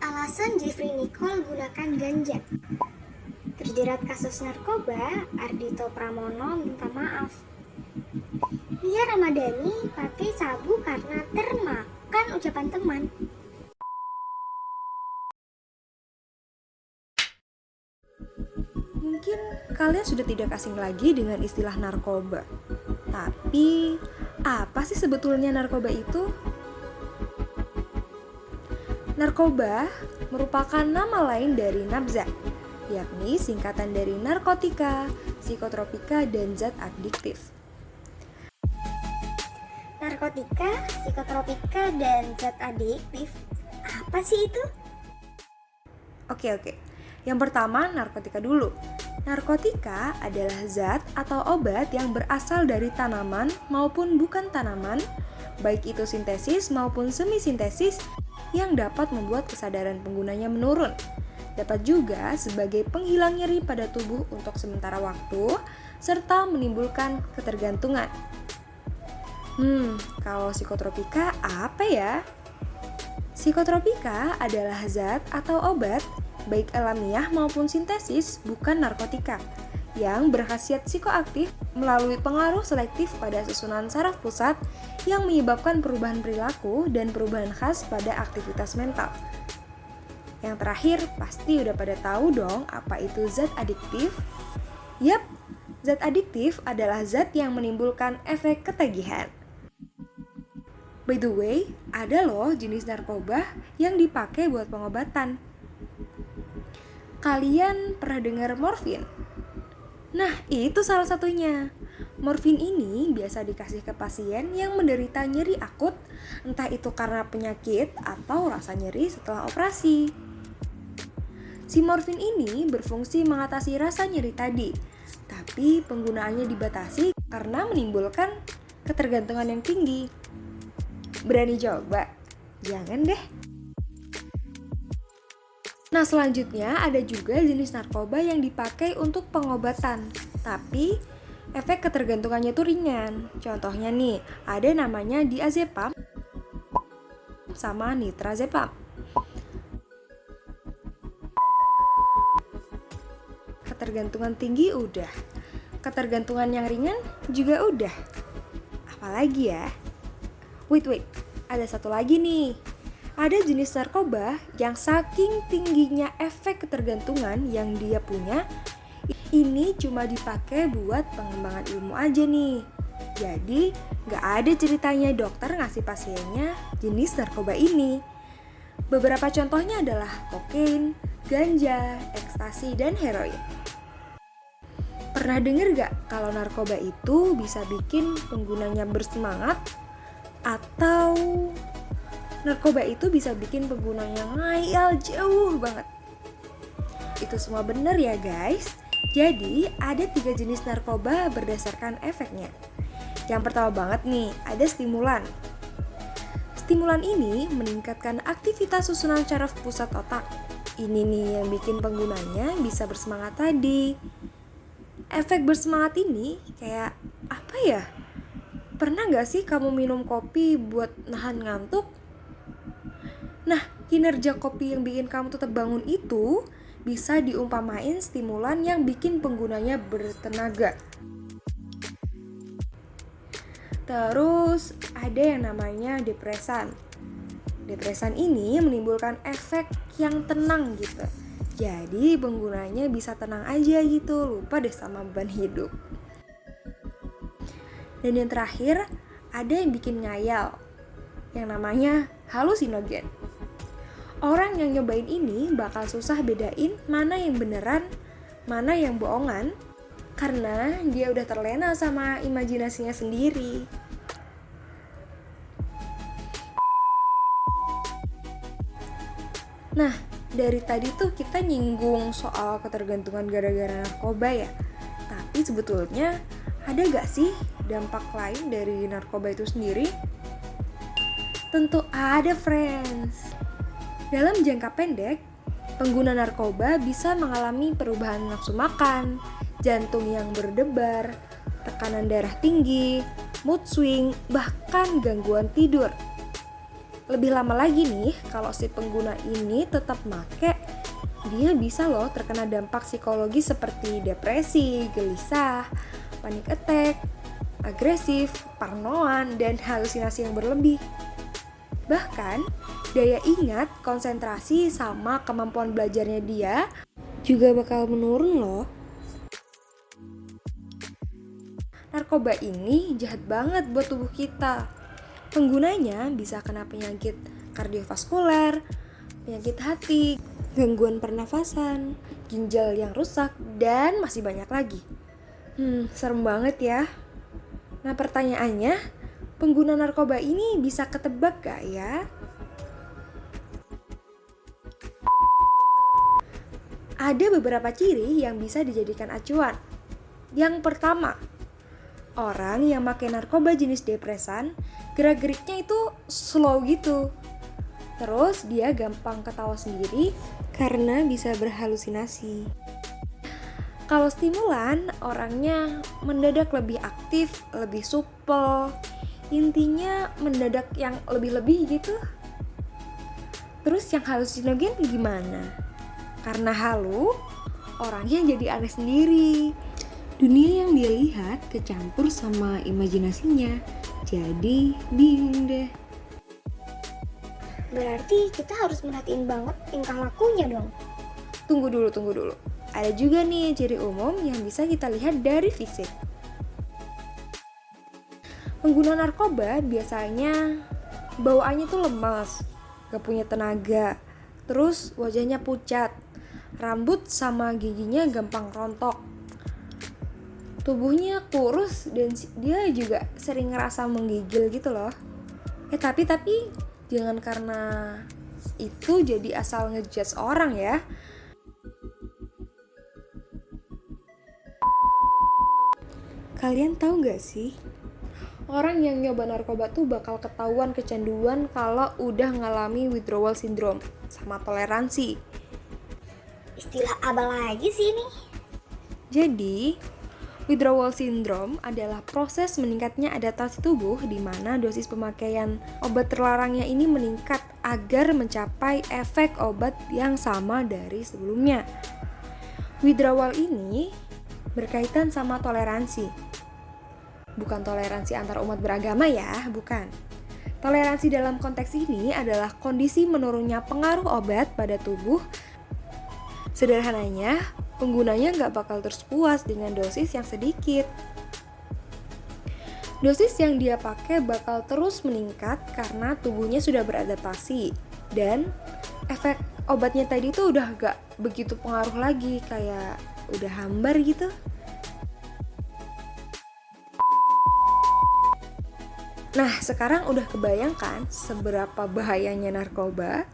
Alasan Jeffrey Nicole gunakan ganja. Terjerat kasus narkoba, Ardhito Pramono minta maaf. Nia Ramadhani pakai sabu karena termakan ucapan teman. Mungkin kalian sudah tidak asing lagi dengan istilah narkoba. Tapi, apa sih sebetulnya narkoba itu? Narkoba merupakan nama lain dari nabza, yakni singkatan dari narkotika, psikotropika, dan zat adiktif. Narkotika, psikotropika, dan zat adiktif. Apa sih itu? Oke. Yang pertama, narkotika dulu. Narkotika adalah zat atau obat yang berasal dari tanaman maupun bukan tanaman, baik itu sintesis maupun semi-sintesis, yang dapat membuat kesadaran penggunanya menurun. Dapat juga sebagai penghilang nyeri pada tubuh untuk sementara waktu, serta menimbulkan ketergantungan. Kalau psikotropika apa ya? Psikotropika adalah zat atau obat, baik alamiah maupun sintesis, bukan narkotika, yang berkhasiat psikoaktif melalui pengaruh selektif pada susunan saraf pusat yang menyebabkan perubahan perilaku dan perubahan khas pada aktivitas mental. Yang terakhir, pasti udah pada tahu dong apa itu zat adiktif? Yap, zat adiktif adalah zat yang menimbulkan efek ketagihan. By the way, ada loh jenis narkoba yang dipakai buat pengobatan. Kalian pernah dengar morfin? Nah, itu salah satunya. Morfin ini biasa dikasih ke pasien yang menderita nyeri akut, entah itu karena penyakit atau rasa nyeri setelah operasi. Si morfin ini berfungsi mengatasi rasa nyeri tadi, tapi penggunaannya dibatasi karena menimbulkan ketergantungan yang tinggi. Berani coba? Jangan deh. Nah, selanjutnya ada juga jenis narkoba yang dipakai untuk pengobatan, tapi efek ketergantungannya itu ringan. Contohnya nih, ada namanya diazepam sama nitrazepam. Ketergantungan tinggi udah, ketergantungan yang ringan juga udah. Apalagi ya? Wait, ada satu lagi nih. Ada jenis narkoba yang saking tingginya efek ketergantungan yang dia punya, ini cuma dipakai buat pengembangan ilmu aja nih. Jadi, gak ada ceritanya dokter ngasih pasiennya jenis narkoba ini. Beberapa contohnya adalah kokain, ganja, ekstasi, dan heroin. Pernah denger gak kalau narkoba itu bisa bikin penggunanya bersemangat? Atau narkoba itu bisa bikin penggunanya ngayal jauh banget? Itu semua bener ya guys. Jadi ada 3 jenis narkoba berdasarkan efeknya. Yang pertama banget nih, ada stimulan. Stimulan ini meningkatkan aktivitas susunan saraf pusat otak. Ini nih yang bikin penggunanya bisa bersemangat tadi. Efek bersemangat ini kayak apa ya? Pernah gak sih kamu minum kopi buat nahan ngantuk? Nah, kinerja kopi yang bikin kamu tetap bangun itu bisa diumpamain stimulan yang bikin penggunanya bertenaga. Terus ada yang namanya depresan. Depresan ini menimbulkan efek yang tenang gitu. Jadi penggunanya bisa tenang aja gitu, lupa deh sama beban hidup. Dan yang terakhir, ada yang bikin ngayal, yang namanya halusinogen. Orang yang nyobain ini bakal susah bedain mana yang beneran, mana yang bohongan, karena dia udah terlena sama imajinasinya sendiri. Nah, dari tadi tuh kita nyinggung soal ketergantungan gara-gara narkoba ya. Tapi sebetulnya ada gak sih dampak lain dari narkoba itu sendiri? Tentu ada, friends. Dalam jangka pendek, pengguna narkoba bisa mengalami perubahan nafsu makan, jantung yang berdebar, tekanan darah tinggi, mood swing, bahkan gangguan tidur. Lebih lama lagi nih, kalau si pengguna ini tetap make, dia bisa loh terkena dampak psikologi seperti depresi, gelisah, panic attack, agresif, parnoan, dan halusinasi yang berlebih. Bahkan, daya ingat, konsentrasi, sama kemampuan belajarnya dia juga bakal menurun loh. Narkoba ini jahat banget buat tubuh kita. Penggunanya bisa kena penyakit kardiovaskuler, penyakit hati, gangguan pernafasan, ginjal yang rusak, dan masih banyak lagi. Serem banget ya. Nah pertanyaannya, pengguna narkoba ini bisa ketebak gak ya? Ada beberapa ciri yang bisa dijadikan acuan. Yang pertama, orang yang pakai narkoba jenis depresan, gerak-geriknya itu slow gitu. Terus dia gampang ketawa sendiri karena bisa berhalusinasi. Kalau stimulan, orangnya mendadak lebih aktif, lebih supel. Intinya mendadak yang lebih-lebih gitu. Terus yang halusinogen gimana? Karena halu, orangnya jadi aneh sendiri. Dunia yang dia lihat kecampur sama imajinasinya. Jadi bingung deh. Berarti kita harus merhatiin banget tingkah lakunya dong. Tunggu dulu. Ada juga nih ciri umum yang bisa kita lihat dari fisik. Pengguna narkoba biasanya bawaannya tuh lemas, gak punya tenaga, terus wajahnya pucat, rambut sama giginya gampang rontok, tubuhnya kurus, dan dia juga sering ngerasa menggigil gitu loh. Tapi jangan karena itu jadi asal ngejudge orang ya. Kalian tahu gak sih, orang yang nyoba narkoba tuh bakal ketahuan kecanduan kalau udah ngalami withdrawal syndrome sama toleransi. Istilah apa lagi sih ini? Jadi, withdrawal syndrome adalah proses meningkatnya adaptasi tubuh di mana dosis pemakaian obat terlarangnya ini meningkat agar mencapai efek obat yang sama dari sebelumnya. Withdrawal ini berkaitan sama toleransi. Bukan toleransi antar umat beragama ya, bukan. Toleransi dalam konteks ini adalah kondisi menurunnya pengaruh obat pada tubuh. Sederhananya, penggunanya nggak bakal terus puas dengan dosis yang sedikit. Dosis yang dia pakai bakal terus meningkat karena tubuhnya sudah beradaptasi. Dan efek obatnya tadi tuh udah nggak begitu pengaruh lagi, kayak udah hambar gitu. Nah, sekarang udah kebayangkan seberapa bahayanya narkoba?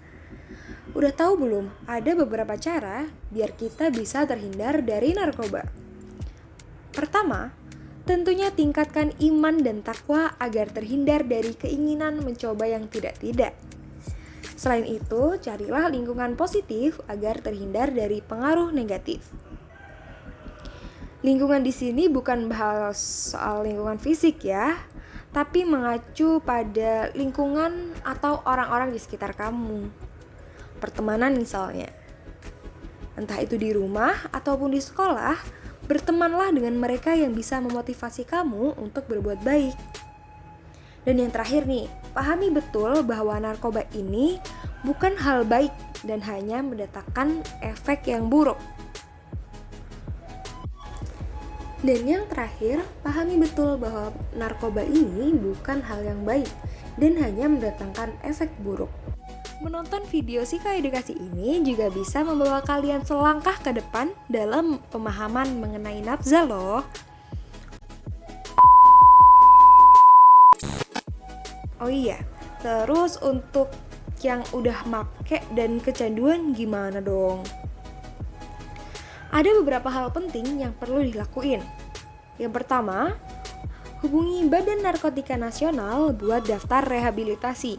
Udah tahu belum? Ada beberapa cara biar kita bisa terhindar dari narkoba. Pertama, tentunya tingkatkan iman dan takwa agar terhindar dari keinginan mencoba yang tidak-tidak. Selain itu, carilah lingkungan positif agar terhindar dari pengaruh negatif. Lingkungan di sini bukan bahas soal lingkungan fisik ya, tapi mengacu pada lingkungan atau orang-orang di sekitar kamu. Pertemanan misalnya. Entah itu di rumah ataupun di sekolah, bertemanlah dengan mereka yang bisa memotivasi kamu untuk berbuat baik. Dan yang terakhir nih, pahami betul bahwa narkoba ini bukan hal baik dan hanya mendatangkan efek yang buruk. Dan yang terakhir, pahami betul bahwa narkoba ini bukan hal yang baik dan hanya mendatangkan efek buruk. Menonton video psikoedukasi ini juga bisa membawa kalian selangkah ke depan dalam pemahaman mengenai nafza loh. Oh iya, terus untuk yang udah make dan kecanduan gimana dong? Ada beberapa hal penting yang perlu dilakuin. Yang pertama, hubungi Badan Narkotika Nasional buat daftar rehabilitasi.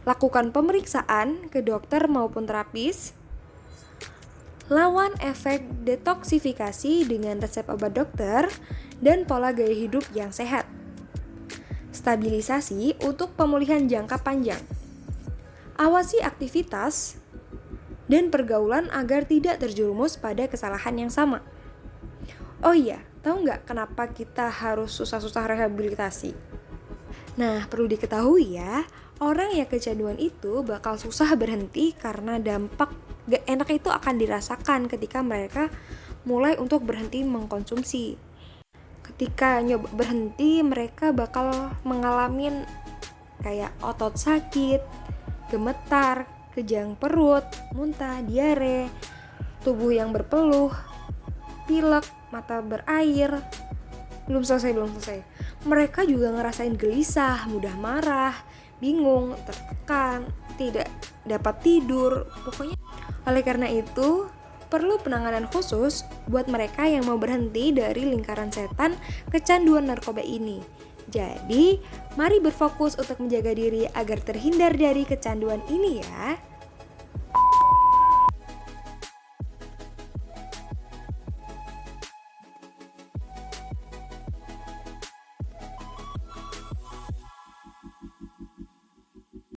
Lakukan pemeriksaan ke dokter maupun terapis. Lawan efek detoksifikasi dengan resep obat dokter dan pola gaya hidup yang sehat. Stabilisasi untuk pemulihan jangka panjang. Awasi aktivitas dan pergaulan agar tidak terjerumus pada kesalahan yang sama. Oh iya, tahu nggak kenapa kita harus susah-susah rehabilitasi? Nah, perlu diketahui ya, orang yang kecanduan itu bakal susah berhenti karena dampak gak enak itu akan dirasakan ketika mereka mulai untuk berhenti mengkonsumsi. Ketika nyoba berhenti, mereka bakal mengalami kayak otot sakit, gemetar, kejang perut, muntah, diare, tubuh yang berpeluh, pilek, mata berair. Belum selesai. Mereka juga ngerasain gelisah, mudah marah, bingung, tertekan, tidak dapat tidur. Pokoknya oleh karena itu, perlu penanganan khusus buat mereka yang mau berhenti dari lingkaran setan kecanduan narkoba ini. Jadi, mari berfokus untuk menjaga diri agar terhindar dari kecanduan ini ya.